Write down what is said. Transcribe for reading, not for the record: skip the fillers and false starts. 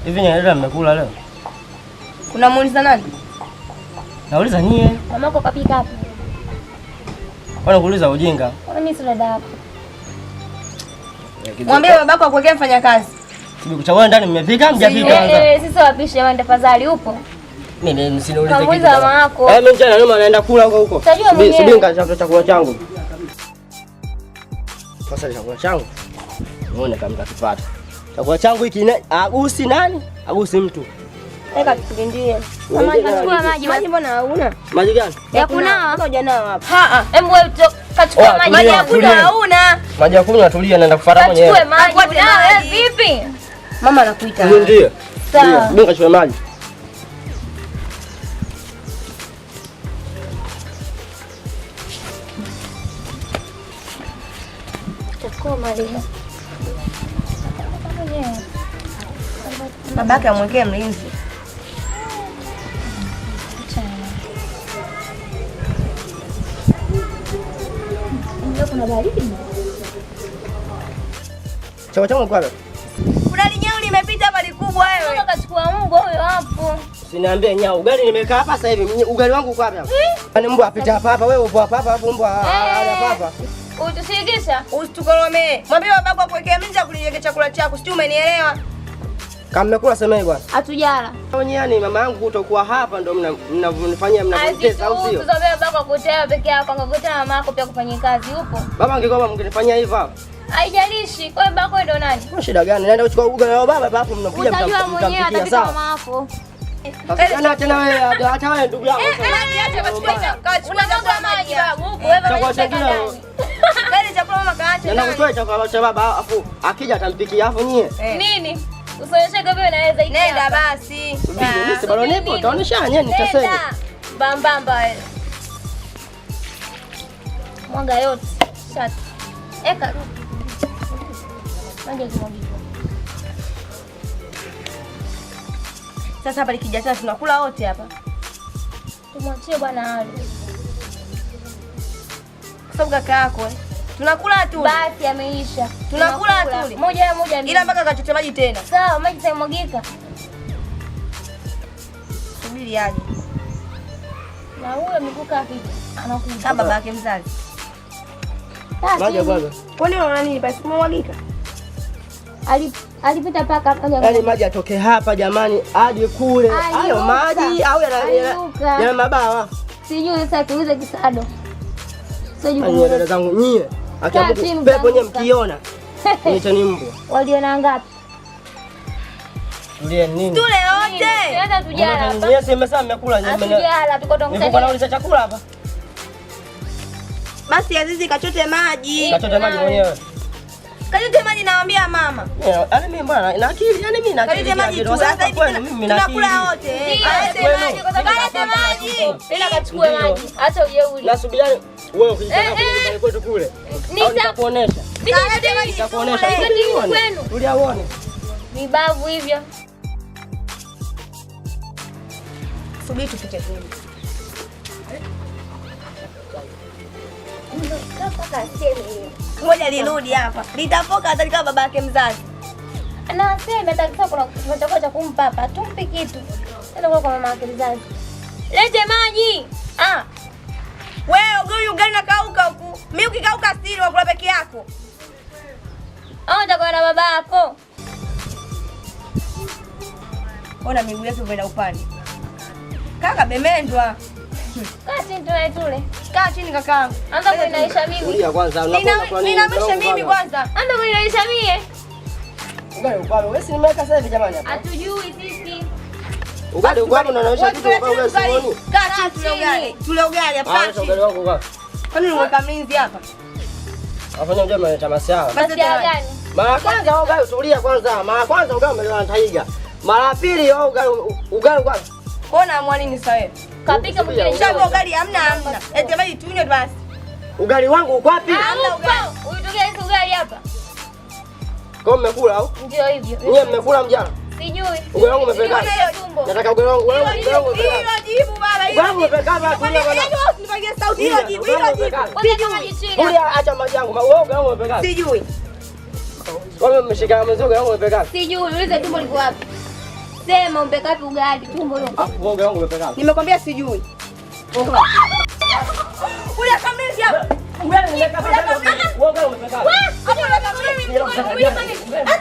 Hivi nyanya mmekula leo? Unamuuliza nani? Nauliza nyie. Mamako kapika hapo. Bwana kuuliza ujinga. Kwa mimi si dada yako. Mwambie babako akuwekee mfanyakazi. Sikuchagua ndani mmepika mjapika. Sisi wapishi jamani tafadhali upo. Mimi msiniulize kitu. Muuliza mama yako. Mimi mchana leo naenda kula huko. Utajua mwenyewe. Subiri nikachukua chakula changu. Sasa chakula changu. Muone kama mtakipata. Chakula changu hiki agusi nani? Agusi mtu. Weka tukindie. Mama kachukua maji. Maji mbona hauna? Maji gani? Ya kunawa. Ngoja nao hapa. Hebu wewe kachukua maji. Maji ya kunywa hauna. Maji ya kunywa tulia naenda kufuata mwenyewe. Kachukue maji. Wewe vipi? Mama anakuita. Ndio. Sawa. Mimi kachukua maji. Chukua maji. Babake amwekee mlinzi. Ndio kuna baridi. Chakula changu kwa wapi? Kuna linyau limepita hapa likubwa wewe. Mama kachukua mbwa huyo hapo. Usiniambie nyau, ugali nimekaa hapa sasa hivi. Ugali wangu uko wapi hapa? Yaani mbwa apita hapa, wewe upo hapa hapo mbwa hapa. Utushirikisha. Usitukolomee. Mwambie babako akuwekee mlinzi akuliweke chakula chako. Sijui umenielewa? Kama mmekula semeni bwana. Hatujala. Yaani mama yangu kutokuwa hapa ndo mnanifanyia mnavitesa au sio? Tuzobea babako kutea peke yako, angakutea mama yako pia kufanyia kazi huko. Baba angekuwa mngenifanyia hivyo hapo. Haijalishi, kwa hiyo babako ndo nani? Kuna shida gani? Naenda kuchukua ugali wa baba hapo mnakuja mtampikia sawa. Mama yako. Sasa tena wewe hata wewe ndugu yangu. Acha basi unamwaga maji babu huko wewe baba chakula. Kale chakula mama kaacha. Naenda kutoa chakula cha baba afu akija atampikia afu nyie. Nini? Usionyeshe kama unaweza ikia. Nenda basi. Mimi si bado nipo, utaonesha nyenye nitasema. Bambamba wewe. Mwaga yote. Shati. Eka. Maji kimwagika. Sasa hapa likija tena tunakula wote hapa. Tumwachie bwana Ali. Kwa sababu kaka yako tunakula tu. Basi ameisha. Tunakula tu. Moja. Ila mpaka kachote maji tena. Sawa, maji yatamwagika. Subiri aje. Na huyo mikuka vipi? Anakuja. Kama baba yake mzazi. Maji bwana. Kwani unaona nini basi kumwagika? Alipita paka akaja. Yaani maji atoke hapa jamani aje kule. Hayo maji au yana mabawa. Sijui sasa tuuze kisado. Sijui dada zangu nyie. Akiamka pepo nyewe mkiona. Nicho ni mbwa. Waliona ngapi? Ndio nini? Tule wote. Hata tujala hapa. Nyie si mmesema mmekula nyie. Tujala tuko tunataka. Niko nauliza chakula hapa. Basi Azizi kachote maji. Kachote maji mwenyewe. Kachote maji naambia mama. Yaani mimi bwana ina akili, yaani mimi na akili. Kachote maji tu sasa hivi tunakula wote. Kalete maji kwa sababu kalete maji. Ila kachukue maji. Acha ujeuri. Nasubiri wewe ukitaka kuja kwetu kule. Nitakuonesha. Kalete maji. Nitakuonesha. Kwenu. Uliaone. Vibavu hivyo. Subiri tupite kule. Ngoja lirudi hapa. Litapoka atalika baba yake mzazi. Na sema atakisa kuna chakula cha kumpa hapa. Tumpi kitu. Tena kwa mama yake mzazi. Lete maji. Wewe ugali nakauka huku. Mimi ukikauka siri wakula peke yako. Au utakuwa na baba yako. Ona miguu yake vile upande. Kaka bemendwa. Kaa chini tule. Kaa chini kakaangu. Anza kuinaisha mimi. Ulia kwanza Ninamisha mimi kwanza. Anza kuinaisha mie. Ugali ukwalo. Wewe si nimeweka sasa hivi jamani hapa. Hatujui sisi. Ugali unaonyesha kitu kwa wewe sioni. Kaa chini tule ugali. Tule ugali hapa. Ugali wangu kwa. Kwani unaweka mlinzi hapa? Afanya mjama cha masiara. Masiara gani? Mara kwanza ugali tulia kwanza. Mara kwanza ugali umelewa taiga. Mara pili ugali kwanza. Mbona mwanini sasa wewe? Kapika mkile. Shamba ugali hamna. Eti maji tunywe basi. Ugali wangu uko wapi? Hamna ugali. Uitokea hizo ugali hapa. Kwa mmekula au? Ndio hivyo. Nyie mmekula mjana? Sijui. Ugali wangu umepeka. Nataka ugali wangu. Hilo jibu baba hilo. Wangu umepeka hapa kulia bwana. Nipagie sauti hilo jibu. Kulia acha maji yangu. Wewe ugali wangu umepeka. Sijui. Wewe umeshika mzigo wangu umepeka. Sijui. Ulize tumbo liko wapi? Sema umpeka wapi ugali tumbo hilo. Wewe ugali wangu umepeka wapi? Nimekwambia sijui. Ule kamili hapo. Ugali nimeka hapa. Wewe ugali umepeka wapi? Wewe,